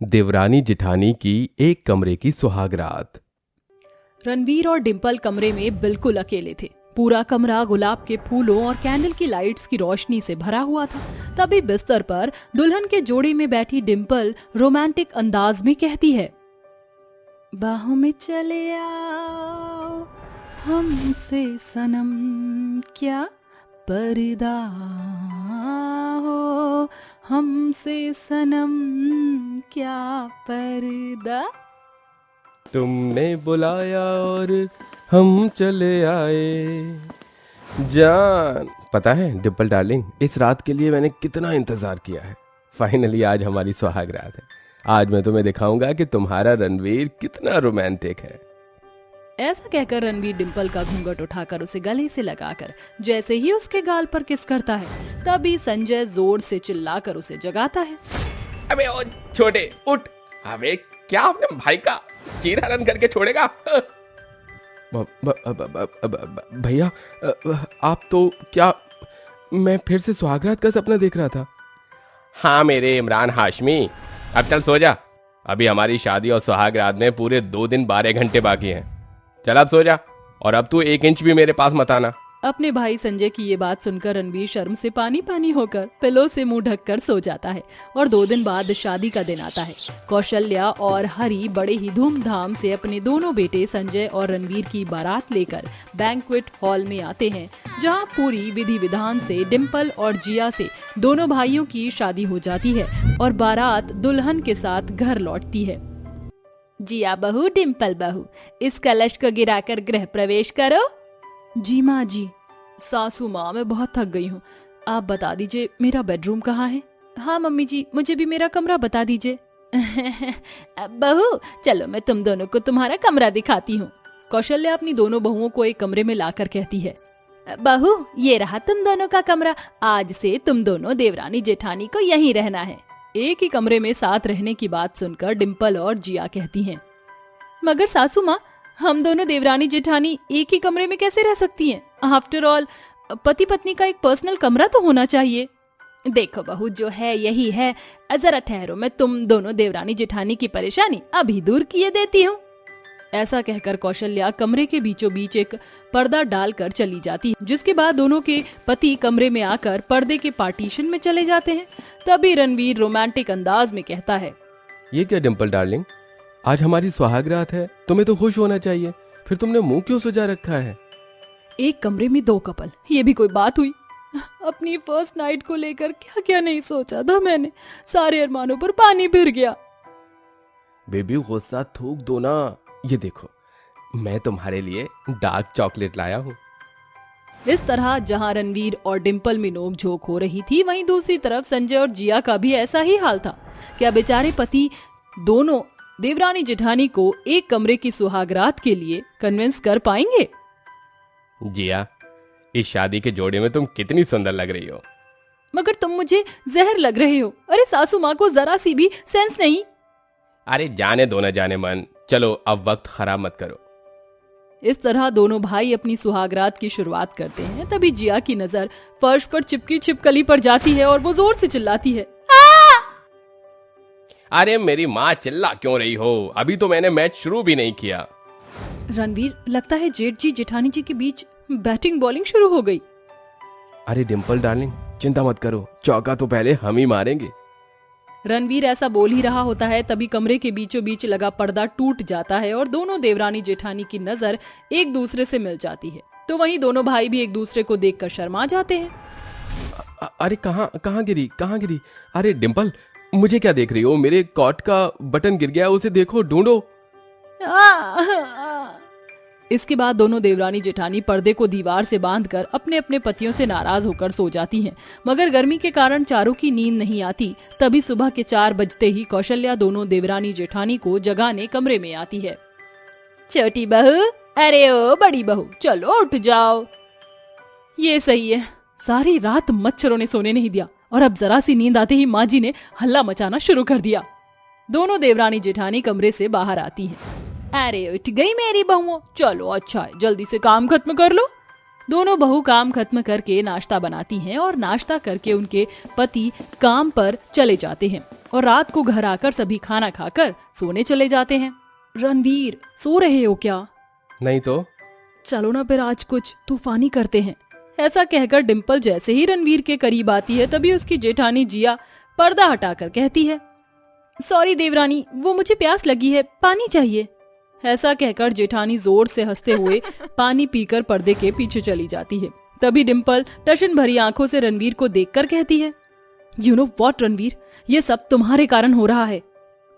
देवरानी जेठानी की एक कमरे की सुहागरात। रणवीर और डिंपल कमरे में बिल्कुल अकेले थे। पूरा कमरा गुलाब के फूलों और कैंडल की लाइट्स की रोशनी से भरा हुआ था। तभी बिस्तर पर दुल्हन के जोड़े में बैठी डिंपल रोमांटिक अंदाज में कहती है, बाहों में चले आओ हमसे सनम, क्या पर्दा हो हमसे सनम, क्या पर्दा। तुमने बुलाया और हम चले आए। जान, पता है डिंपल डार्लिंग, इस रात के लिए मैंने कितना इंतजार किया है। फाइनली आज हमारी सुहागरात है। आज मैं तुम्हें दिखाऊंगा कि तुम्हारा रणवीर कितना रोमांटिक है। ऐसा कहकर रणवीर डिंपल का घूंघट उठाकर उसे गले से लगाकर जैसे ही उसके गाल पर किस करता है, तभी संजय जोर से चिल्लाकर उसे जगाता है। अबे ओ छोटे, उठ। अबे क्या अपने भाई का चीर हरण करके छोड़ेगा? भैया, आप तो क्या, मैं फिर से सुहागरात का सपना देख रहा था। हाँ मेरे इमरान हाशमी, अब चल सो जा। अभी हमारी शादी और सुहागरात में पूरे 2 दिन 12 घंटे बाकी हैं। चल अब सो जा, और अब तू 1 इंच भी मेरे पास मत आना। अपने भाई संजय की ये बात सुनकर रणवीर शर्म से पानी पानी होकर पिलो से मुंह ढककर सो जाता है। और 2 दिन बाद शादी का दिन आता है। कौशल्या और हरी बड़े ही धूमधाम से अपने दोनों बेटे संजय और रणवीर की बारात लेकर बैंक्वेट हॉल में आते हैं, जहां पूरी विधि विधान से डिंपल और जिया से दोनों भाइयों की शादी हो जाती है और बारात दुल्हन के साथ घर लौटती है। जिया बहू, डिंपल बहू, इस कलश को गिराकर गृह प्रवेश करो। जी माँ जी। सासू माँ, मैं बहुत थक गई हूँ, आप बता दीजिए मेरा बेडरूम कहाँ है। हाँ मम्मी जी, मुझे भी मेरा कमरा बता दीजिए। बहू चलो, मैं तुम दोनों को तुम्हारा कमरा दिखाती हूँ। कौशल्या अपनी दोनों बहुओं को एक कमरे में लाकर कहती है, बहू ये रहा तुम दोनों का कमरा, आज से तुम दोनों देवरानी जेठानी को यहीं रहना है। एक ही कमरे में साथ रहने की बात सुनकर डिंपल और जिया कहती हैं, मगर सासू माँ, हम दोनों देवरानी जेठानी एक ही कमरे में कैसे रह सकती हैं? आफ्टर ऑल पति पत्नी का एक पर्सनल कमरा तो होना चाहिए। देखो बहू, जो है यही है। जरा ठहरो, मैं तुम दोनों देवरानी जेठानी की परेशानी अभी दूर किए देती हूँ। ऐसा कहकर कौशल्या कमरे के बीचों बीच एक पर्दा डालकर चली जाती है, जिसके बाद दोनों के पति कमरे में आकर पर्दे के पार्टीशन में चले जाते हैं। तभी रणवीर रोमांटिक अंदाज में कहता है, ये क्या डिंपल डार्लिंग, आज हमारी सुहागरात है, तुम्हें तो खुश होना चाहिए, फिर तुमने मुंह क्यों सुजा रखा है? एक कमरे में 2 कपल, ये भी कोई बात हुई? अपनी फर्स्ट नाइट को लेकर क्या क्या नहीं सोचा था मैंने, सारे अरमानों पर पानी फिर गया। बेबी गुस्सा थूक दो ना। ये देखो, मैं तुम्हारे लिए डार्क चॉकलेट लाया हूँ। इस तरह जहां रणवीर और डिंपल में नोक झोंक हो रही थी, वहीं दूसरी तरफ संजय और जिया का भी ऐसा ही हाल था। क्या बेचारे पति दोनों देवरानी जेठानी को एक कमरे की सुहागरात के लिए कन्विंस कर पाएंगे? जिया, इस शादी के जोड़े में तुम कितनी सुंदर लग रही हो। मगर तुम मुझे जहर लग रहे हो। अरे सासू माँ को जरा सी भी सेंस नहीं। अरे जाने दो ना जाने मन, चलो अब वक्त खराब मत करो। इस तरह दोनों भाई अपनी सुहागरात की शुरुआत करते हैं। तभी जिया की नजर फर्श पर चिपकी छिपकली पर जाती है और वो जोर से चिल्लाती है, अरे मेरी माँ, चिल्ला क्यों रही हो? अभी तो मैंने मैच शुरू भी नहीं किया। रणवीर, लगता है जेठ जी जेठानी जी के बीच बैटिंग बॉलिंग शुरू हो गई। अरे डिंपल डार्लिंग, चिंता मत करो, चौका तो पहले हम ही मारेंगे। रणवीर ऐसा बोल ही रहा होता है, तभी कमरे के बीचों बीच लगा पर्दा टूट जाता है और दोनों देवरानी जेठानी की नजर एक दूसरे से मिल जाती है। तो वहीं दोनों भाई भी एक दूसरे को देखकर शर्मा जाते हैं। अरे कहाँ गिरी? अरे डिंपल, मुझे क्या देख रही हो? मेरे कॉट का बटन गिर गया, उसे देखो, ढूंढो। इसके बाद दोनों देवरानी जेठानी पर्दे को दीवार से बांधकर अपने अपने पतियों से नाराज होकर सो जाती हैं। मगर गर्मी के कारण चारों की नींद नहीं आती। तभी सुबह के 4 बजते ही कौशल्या दोनों देवरानी जेठानी को जगाने कमरे में आती है। छोटी बहू, अरे ओ बड़ी बहू, चलो उठ जाओ। ये सही है, सारी रात मच्छरों ने सोने नहीं दिया और अब जरा सी नींद आते ही माँ जी ने हल्ला मचाना शुरू कर दिया। दोनों देवरानी जेठानी कमरे से बाहर आती हैं। अरे उठ गई मेरी बहुओं, चलो अच्छा है, जल्दी से काम खत्म कर लो। दोनों बहू काम खत्म करके नाश्ता बनाती हैं और नाश्ता करके उनके पति काम पर चले जाते हैं और रात को घर आकर सभी खाना खाकर सोने चले जाते हैं। रणवीर, सो रहे हो क्या? नहीं तो। चलो ना फिर आज कुछ तूफानी करते हैं। ऐसा कहकर डिम्पल जैसे ही रणवीर के करीब आती है तभी उसकी जेठानी जिया पर्दा हटाकर कहती है, सॉरी देवरानी, वो मुझे प्यास लगी है, पानी चाहिए। ऐसा कहकर जेठानी जोर से हंसते हुए पानी पीकर पर्दे के पीछे चली जाती है। तभी डिम्पल टशन भरी आंखों से रणवीर को देखकर कहती है, यू नो व्हाट रणवीर, ये सब तुम्हारे कारण हो रहा है।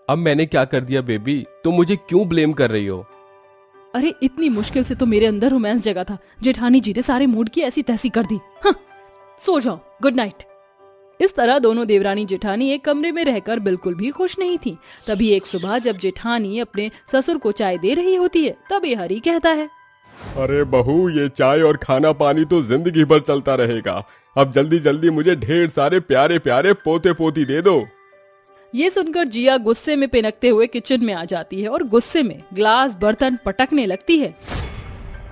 अब मैंने क्या कर दिया बेबी? तुम मुझे क्यों ब्लेम कर रही हो? अरे इतनी मुश्किल से तो मेरे अंदर रोमांस जगा था, जेठानी जी ने सारे मूड की ऐसी तैसी कर दी। हाँ, सो जाओ, गुड नाइट। इस तरह दोनों देवरानी जेठानी एक कमरे में रहकर बिल्कुल भी खुश नहीं थी। तभी एक सुबह जब जेठानी अपने ससुर को चाय दे रही होती है तभी हरी कहता है, अरे बहू, ये चाय और खाना पानी तो जिंदगी भर चलता रहेगा। अब जल्दी जल्दी मुझे ढेर सारे प्यारे प्यारे पोते पोती दे दो। ये सुनकर जिया गुस्से में पिनकते हुए किचन में आ जाती है और गुस्से में ग्लास बर्तन पटकने लगती है।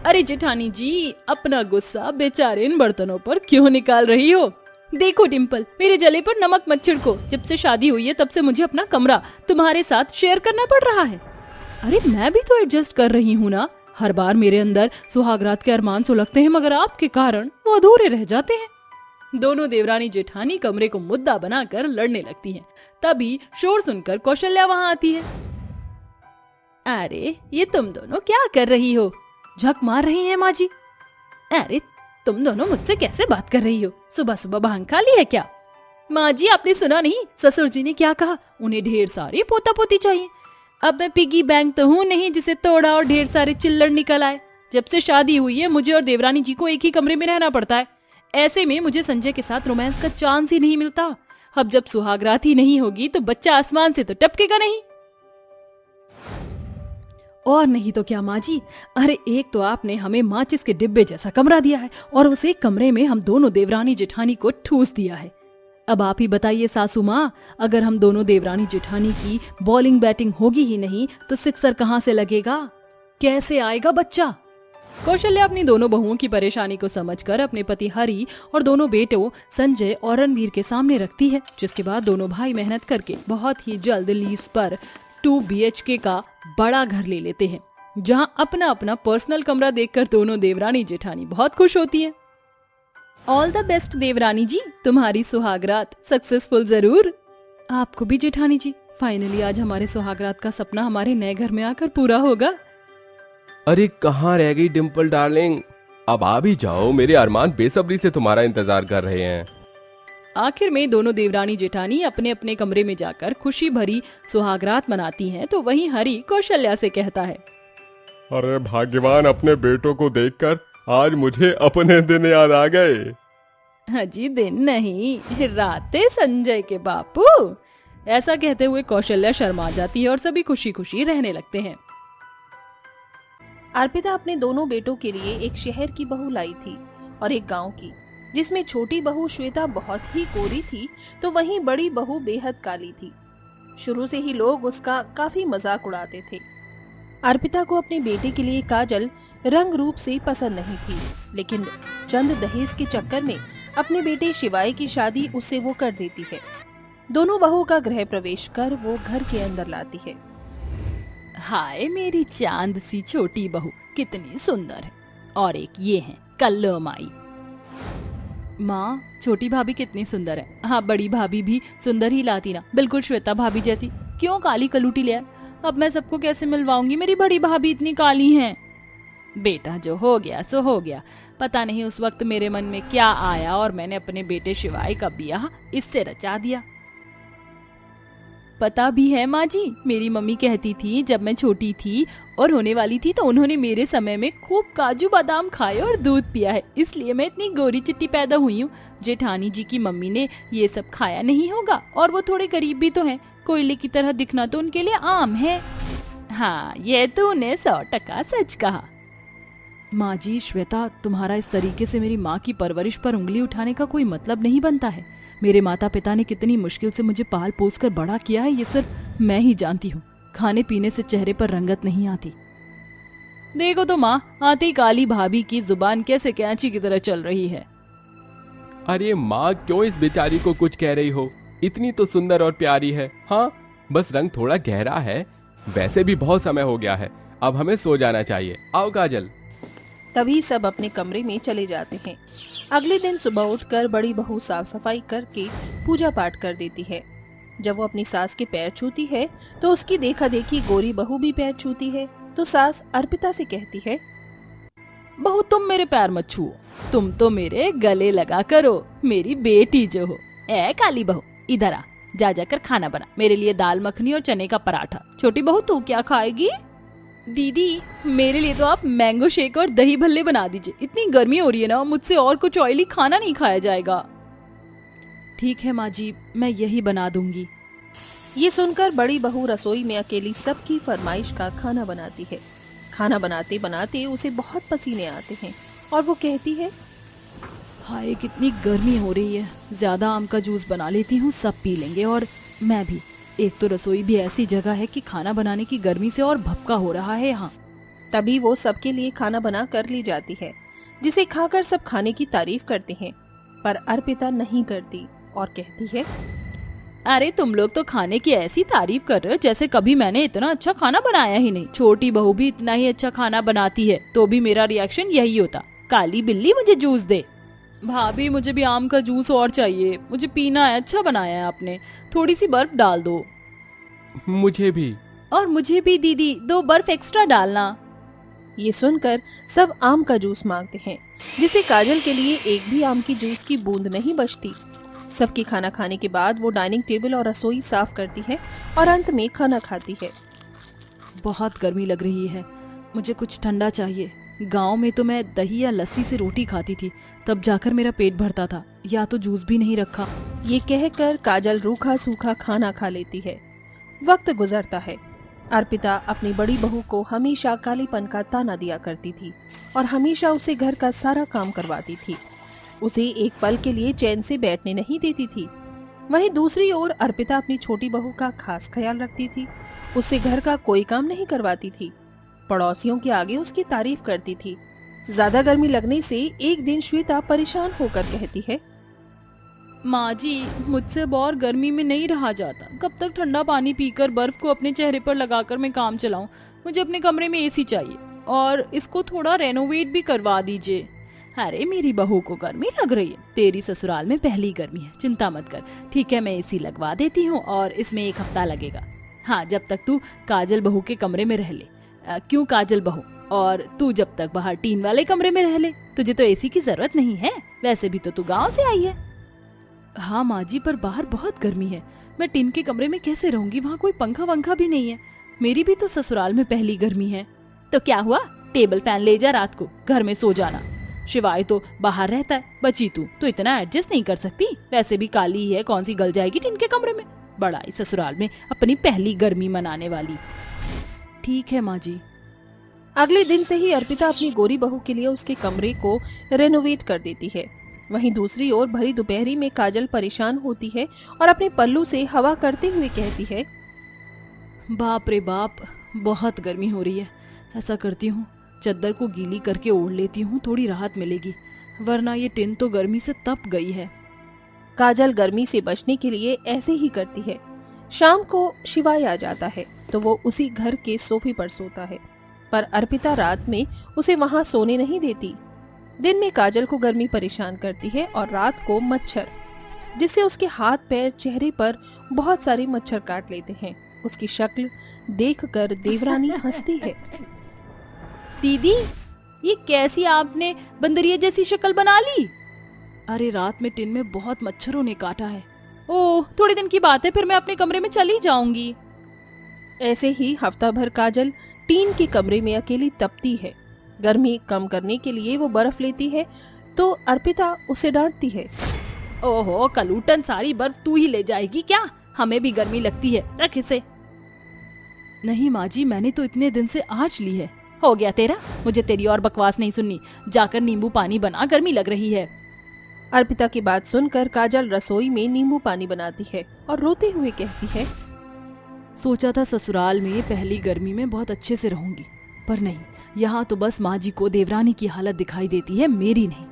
अरे जेठानी जी, अपना गुस्सा बेचारे इन बर्तनों पर क्यों निकाल रही हो? देखो डिम्पल, मेरे जले पर नमक मत छिड़को। जब से शादी हुई है तब से मुझे अपना कमरा तुम्हारे साथ शेयर करना पड़ रहा है। अरे मैं भी तो एडजस्ट कर रही हूँ ना। हर बार मेरे अंदर सुहागरात के अरमान सुलगते हैं मगर आपके कारण वो अधूरे रह जाते हैं। दोनों देवरानी जेठानी कमरे को मुद्दा बनाकर लड़ने लगती हैं। तभी शोर सुनकर कौशल्या वहाँ आती है। अरे ये तुम दोनों क्या कर रही हो? झक मार रही हैं माँ जी। अरे तुम दोनों मुझसे कैसे बात कर रही हो? सुबह सुबह भांग खा ली है क्या? माँ जी आपने सुना नहीं, ससुर जी ने क्या कहा? उन्हें ढेर सारे पोता पोती चाहिए। अब मैं पिगी बैंक तो हूँ नहीं जिसे तोड़ा और ढेर सारे चिल्लड़ निकल आए। जब से शादी हुई है मुझे और देवरानी जी को एक ही कमरे में रहना पड़ता है। ऐसे में मुझे संजय के साथ रोमांस का चांस ही नहीं मिलता। अब जब सुहागरात ही नहीं होगी तो बच्चा आसमान से तो टपकेगा नहीं। और नहीं तो क्या माँ जी, अरे एक तो आपने हमें माचिस के डिब्बे जैसा कमरा दिया है और उस एक कमरे में हम दोनों देवरानी जेठानी को ठूस दिया है। अब आप ही बताइए सासू माँ, अगर हम दोनों देवरानी जेठानी की बॉलिंग बैटिंग होगी ही नहीं तो सिक्सर कहाँ से लगेगा? कैसे आएगा बच्चा? कौशल्या अपनी दोनों बहुओं की परेशानी को समझकर अपने पति हरि और दोनों बेटों संजय और रणवीर के सामने रखती है, जिसके बाद दोनों भाई मेहनत करके बहुत ही जल्द लीज पर 2 BHK का बड़ा घर ले लेते हैं, जहां अपना अपना पर्सनल कमरा देखकर दोनों देवरानी जेठानी बहुत खुश होती हैं। ऑल द बेस्ट देवरानी जी, तुम्हारी सुहागरात सक्सेसफुल जरूर। आपको भी जेठानी जी, फाइनली आज हमारे सुहागरात का सपना हमारे नए घर में आकर पूरा होगा। अरे कहाँ रह गई डिम्पल डार्लिंग? अब आ भी जाओ, मेरे अरमान बेसब्री से तुम्हारा इंतजार कर रहे हैं। आखिर में दोनों देवरानी जेठानी अपने अपने कमरे में जाकर खुशी भरी सुहागरात मनाती हैं। तो वहीं हरि कौशल्या से कहता है, अरे भाग्यवान, अपने बेटों को देखकर आज मुझे अपने दिन याद आ गए। हजी दिन नहीं, रातें संजय के बापू। ऐसा कहते हुए कौशल्या शर्मा जाती है और सभी खुशी खुशी रहने लगते हैं। अर्पिता अपने दोनों बेटों के लिए एक शहर की बहू लाई थी और एक गांव की, जिसमें छोटी बहू श्वेता बहुत ही गोरी थी तो वहीं बड़ी बहू बेहद काली थी। शुरू से ही लोग उसका काफी मजाक उड़ाते थे। अर्पिता को अपने बेटे के लिए काजल रंग रूप से पसंद नहीं थी, लेकिन चंद दहेज के चक्कर में अपने बेटे शिवाय की शादी उससे वो कर देती है। दोनों बहू का गृह प्रवेश कर वो घर के अंदर लाती है। हाय मेरी चांद सी छोटी बहू, कितनी सुंदर है। और एक ये है कल्लो माई। माँ, छोटी भाभी कितनी सुंदर है। हाँ, बड़ी भाभी भी सुंदर ही लाती ना, बिल्कुल श्वेता भाभी जैसी। क्यों काली कलूटी ले? अब मैं सबको कैसे मिलवाऊंगी? मेरी बड़ी भाभी इतनी काली हैं। बेटा जो हो गया सो हो गया। पता नहीं उस वक्त मेरे मन में क्या आया और मैंने अपने बेटे शिवाय का ब्याह इससे रचा दिया। पता भी है माँ जी, मेरी मम्मी कहती थी जब मैं छोटी थी और होने वाली थी तो उन्होंने मेरे समय में खूब काजू बादाम खाए और दूध पिया है, इसलिए मैं इतनी गोरी चिट्टी पैदा हुई हूँ। जेठानी जी की मम्मी ने ये सब खाया नहीं होगा और वो थोड़े गरीब भी तो हैं। कोयले की तरह दिखना तो उनके लिए आम है। हाँ, ये तो उन्हें 100% सच कहा। माँ जी, श्वेता, तुम्हारा इस तरीके से मेरी माँ की परवरिश पर उंगली उठाने का कोई मतलब नहीं बनता है। मेरे माता पिता ने कितनी मुश्किल से मुझे पाल पोस कर बड़ा किया है, ये सिर्फ मैं ही जानती हूँ। खाने पीने से चेहरे पर रंगत नहीं आती। देखो तो माँ, आती काली भाभी की जुबान कैसे कैंची की तरह चल रही है। अरे माँ, क्यों इस बेचारी को कुछ कह रही हो? इतनी तो सुंदर और प्यारी है। हाँ, बस रंग थोड़ा गहरा है। वैसे भी बहुत समय हो गया है, अब हमें सो जाना चाहिए। आओ काजल। तभी सब अपने कमरे में चले जाते हैं। अगले दिन सुबह उठकर बड़ी बहू साफ सफाई करके पूजा पाठ कर देती है। जब वो अपनी सास के पैर छूती है तो उसकी देखा देखी गोरी बहू भी पैर छूती है। तो सास अर्पिता से कहती है, बहू तुम मेरे पैर मत छुओ, तुम तो मेरे गले लगा करो, मेरी बेटी जो हो। ए काली बहू, इधर आ, जा जाकर खाना बना, मेरे लिए दाल मखनी और चने का पराठा। छोटी बहू तू क्या खाएगी? दीदी मेरे लिए तो आप मैंगो शेक और दही भल्ले बना दीजिए, इतनी गर्मी हो रही है ना, मुझसे और कुछ ऑयली खाना नहीं खाया जाएगा। ठीक है माँ जी, मैं यही बना दूंगी। ये सुनकर बड़ी बहू रसोई में अकेली सबकी फरमाइश का खाना बनाती है। खाना बनाते बनाते उसे बहुत पसीने आते हैं और वो कहती है, हाय कितनी गर्मी हो रही है, ज्यादा आम का जूस बना लेती हूँ, सब पी लेंगे और मैं भी। एक तो रसोई भी ऐसी जगह है कि खाना बनाने की गर्मी से और भपका हो रहा है यहाँ। तभी वो सबके लिए खाना बना कर ली जाती है, जिसे खाकर सब खाने की तारीफ करते हैं। पर अर्पिता नहीं करती और कहती है, अरे तुम लोग तो खाने की ऐसी तारीफ कर रहे हो जैसे कभी मैंने इतना अच्छा खाना बनाया ही नहीं। छोटी बहू भी इतना ही अच्छा खाना बनाती है तो भी मेरा रिएक्शन यही होता, काली बिल्ली मुझे जूस दे। भाभी मुझे भी आम का जूस और चाहिए, मुझे पीना है, अच्छा बनाया है आपने, थोड़ी सी बर्फ डाल दो। मुझे भी। और मुझे भी दीदी, 2 बर्फ एक्स्ट्रा डालना। ये सुनकर सब आम का जूस मांगते हैं, जिसे काजल के लिए एक भी आम की जूस की बूंद नहीं बचती। सबके खाना खाने के बाद वो डाइनिंग टेबल और रसोई साफ करती है और अंत में खाना खाती है। बहुत गर्मी लग रही है, मुझे कुछ ठंडा चाहिए। गांव में तो मैं दही या लस्सी से रोटी खाती थी, तब जाकर मेरा पेट भरता था, या तो जूस भी नहीं रखा। ये कहकर काजल रूखा सूखा खाना खा लेती है। वक्त गुजरता है। अर्पिता अपनी बड़ी बहू को हमेशा कालीपन का ताना दिया करती थी और हमेशा उसे घर का सारा काम करवाती थी। उसे एक पल के लिए चैन से बैठने नहीं देती थी। वहीं दूसरी ओर अर्पिता अपनी छोटी बहू का खास ख्याल रखती थी। उससे घर का कोई काम नहीं करवाती थी। पड़ोसियों के आगे उसकी तारीफ करती थी। ज्यादा गर्मी लगने से एक दिन श्वेता परेशान होकर कहती है, माँ जी मुझसे और गर्मी में नहीं रहा जाता, कब तक ठंडा पानी पीकर बर्फ को अपने चेहरे पर लगाकर मैं काम चलाऊं? मुझे अपने कमरे में एसी चाहिए और इसको थोड़ा रेनोवेट भी करवा दीजिए। अरे मेरी बहू को गर्मी लग रही है, तेरी ससुराल में पहली गर्मी है, चिंता मत कर। ठीक है, मैं एसी लगवा देती हूँ और इसमें 1 हफ्ता लगेगा। हाँ, जब तक तू काजल बहू के कमरे में रह ले। क्यों काजल बहू? और तू जब तक बाहर टीन वाले कमरे में रह ले, तुझे तो एसी की जरूरत नहीं है, वैसे भी तो तू गाँव से आई है। हाँ माँ जी, पर बाहर बहुत गर्मी है, मैं टीन के कमरे में कैसे रहूंगी, वहाँ कोई पंखा वंखा भी नहीं है। मेरी भी तो ससुराल में पहली गर्मी है। तो क्या हुआ, टेबल फैन ले जा, रात को घर में सो जाना। शिवाय तो बाहर रहता है, बची तू तो इतना एडजस्ट नहीं कर सकती, वैसे भी काली ही है, कौन सी गल जाएगी टीन के कमरे में। बड़ा ही ससुराल में अपनी पहली गर्मी मनाने वाली। ठीक है माँ जी। अगले दिन से ही अर्पिता अपनी गोरी बहू के लिए उसके कमरे को रेनोवेट कर देती है। वहीं दूसरी ओर भरी दोपहरी में काजल परेशान होती है और अपने पल्लू से हवा करते हुए कहती है, बाप रे बाप, बहुत गर्मी हो रही है। ऐसा करती हूँ, चद्दर को गीली करके ओढ़ लेती हूँ, थोड़ी राहत मिलेगी, वरना ये टिन तो गर्मी से तप गई है। काजल गर्मी से बचने के लिए ऐसे ही करती है। शाम को शिवाय आ जाता है तो वो उसी घर के सोफे पर सोता है, पर अर्पिता रात में उसे वहां सोने नहीं देती। दिन में काजल को गर्मी परेशान करती है और रात को मच्छर, जिससे उसके हाथ पैर चेहरे पर बहुत सारे मच्छर काट लेते हैं। उसकी शक्ल देखकर देवरानी हंसती है। दीदी ये कैसी आपने बंदरिया जैसी शक्ल बना ली? अरे रात में टिन में बहुत मच्छरों ने काटा है। ओह, थोड़े दिन की बात है, फिर मैं अपने कमरे में चली जाऊंगी। ऐसे ही हफ्ता भर काजल टीन के कमरे में अकेली तपती है। गर्मी कम करने के लिए वो बर्फ लेती है तो अर्पिता उसे डांटती है। ओहो कलूटन, सारी बर्फ तू ही ले जाएगी क्या? हमें भी गर्मी लगती है, रख इसे। नहीं माँ जी, मैंने तो इतने दिन से आज ली है। हो गया तेरा, मुझे तेरी और बकवास नहीं सुननी, जाकर नींबू पानी बना, गर्मी लग रही है। अर्पिता की बात सुनकर काजल रसोई में नींबू पानी बनाती है और रोते हुए कहती है, सोचा था ससुराल में पहली गर्मी में बहुत अच्छे से रहूंगी, पर नहीं, यहाँ तो बस माँ जी को देवरानी की हालत दिखाई देती है, मेरी नहीं।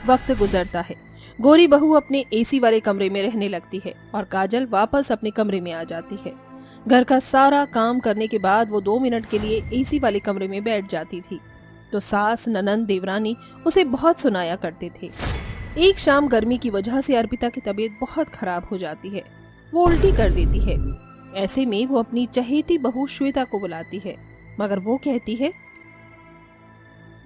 वक्त गुजरता है। गोरी बहू अपने एसी वाले कमरे में रहने लगती है और काजल वापस अपने कमरे में आ जाती है। घर का सारा काम करने के बाद वो 2 मिनट के लिए एसी वाले कमरे में बैठ जाती थी तो सास, ननंद, देवरानी उसे बहुत सुनाया करते थे। एक शाम गर्मी की वजह से अर्पिता की तबीयत बहुत खराब हो जाती है। वो उल्टी कर देती है। ऐसे में वो अपनी चहेती बहू श्वेता को बुलाती है, मगर वो कहती है,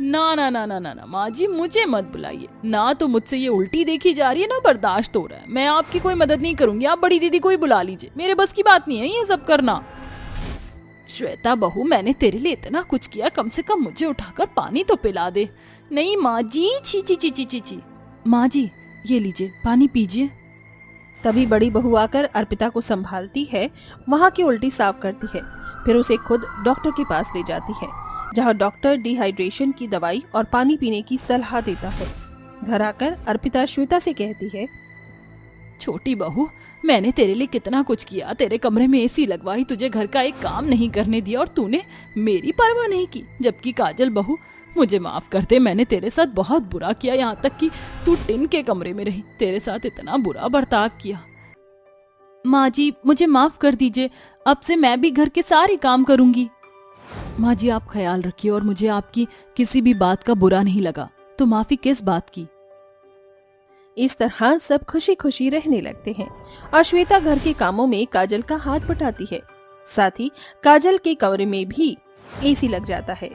ना ना ना ना ना ना माँ जी, मुझे मत बुलाइए। ना तो मुझसे ये उल्टी देखी जा रही है, ना बर्दाश्त हो रहा है। मैं आपकी कोई मदद नहीं करूंगी, आप बड़ी दीदी को ही बुला लीजिए। मेरे बस की बात नहीं है ये सब करना। श्वेता बहू, मैंने तेरे लिए इतना कुछ किया, कम से कम मुझे उठाकर पानी तो पिला दे। नहीं माँ जी, छी छी छी छी छी छी। माँ जी ये लीजिए, पानी पीजिए। तभी बड़ी बहू आकर अर्पिता को संभालती है, वहाँ की उल्टी साफ करती है, फिर उसे खुद डॉक्टर के पास ले जाती है, जहाँ डॉक्टर डिहाइड्रेशन की दवाई और पानी पीने की सलाह देता है। घर आकर अर्पिता श्वेता से कहती है, छोटी बहू, मैंने तेरे लिए कितना कुछ किया, तेरे कमरे में एसी लगवाई, तुझे घर का एक काम नहीं करने दिया और तूने मेरी परवाह नहीं की। जबकि काजल बहू, मुझे माफ कर दे, मैंने तेरे साथ बहुत बुरा किया, यहाँ तक कि तू टिन के कमरे में रही, तेरे साथ इतना बुरा बर्ताव किया। माँ जी मुझे माफ कर दीजिए, अब से मैं भी घर के सारे काम करूंगी। माँ जी आप ख्याल रखिए, और मुझे आपकी किसी भी बात का बुरा नहीं लगा, तो माफी किस बात की। इस तरह सब खुशी खुशी रहने लगते हैं और श्वेता घर के कामों में काजल का हाथ बटाती है। साथ ही काजल के कमरे में भी एसी लग जाता है।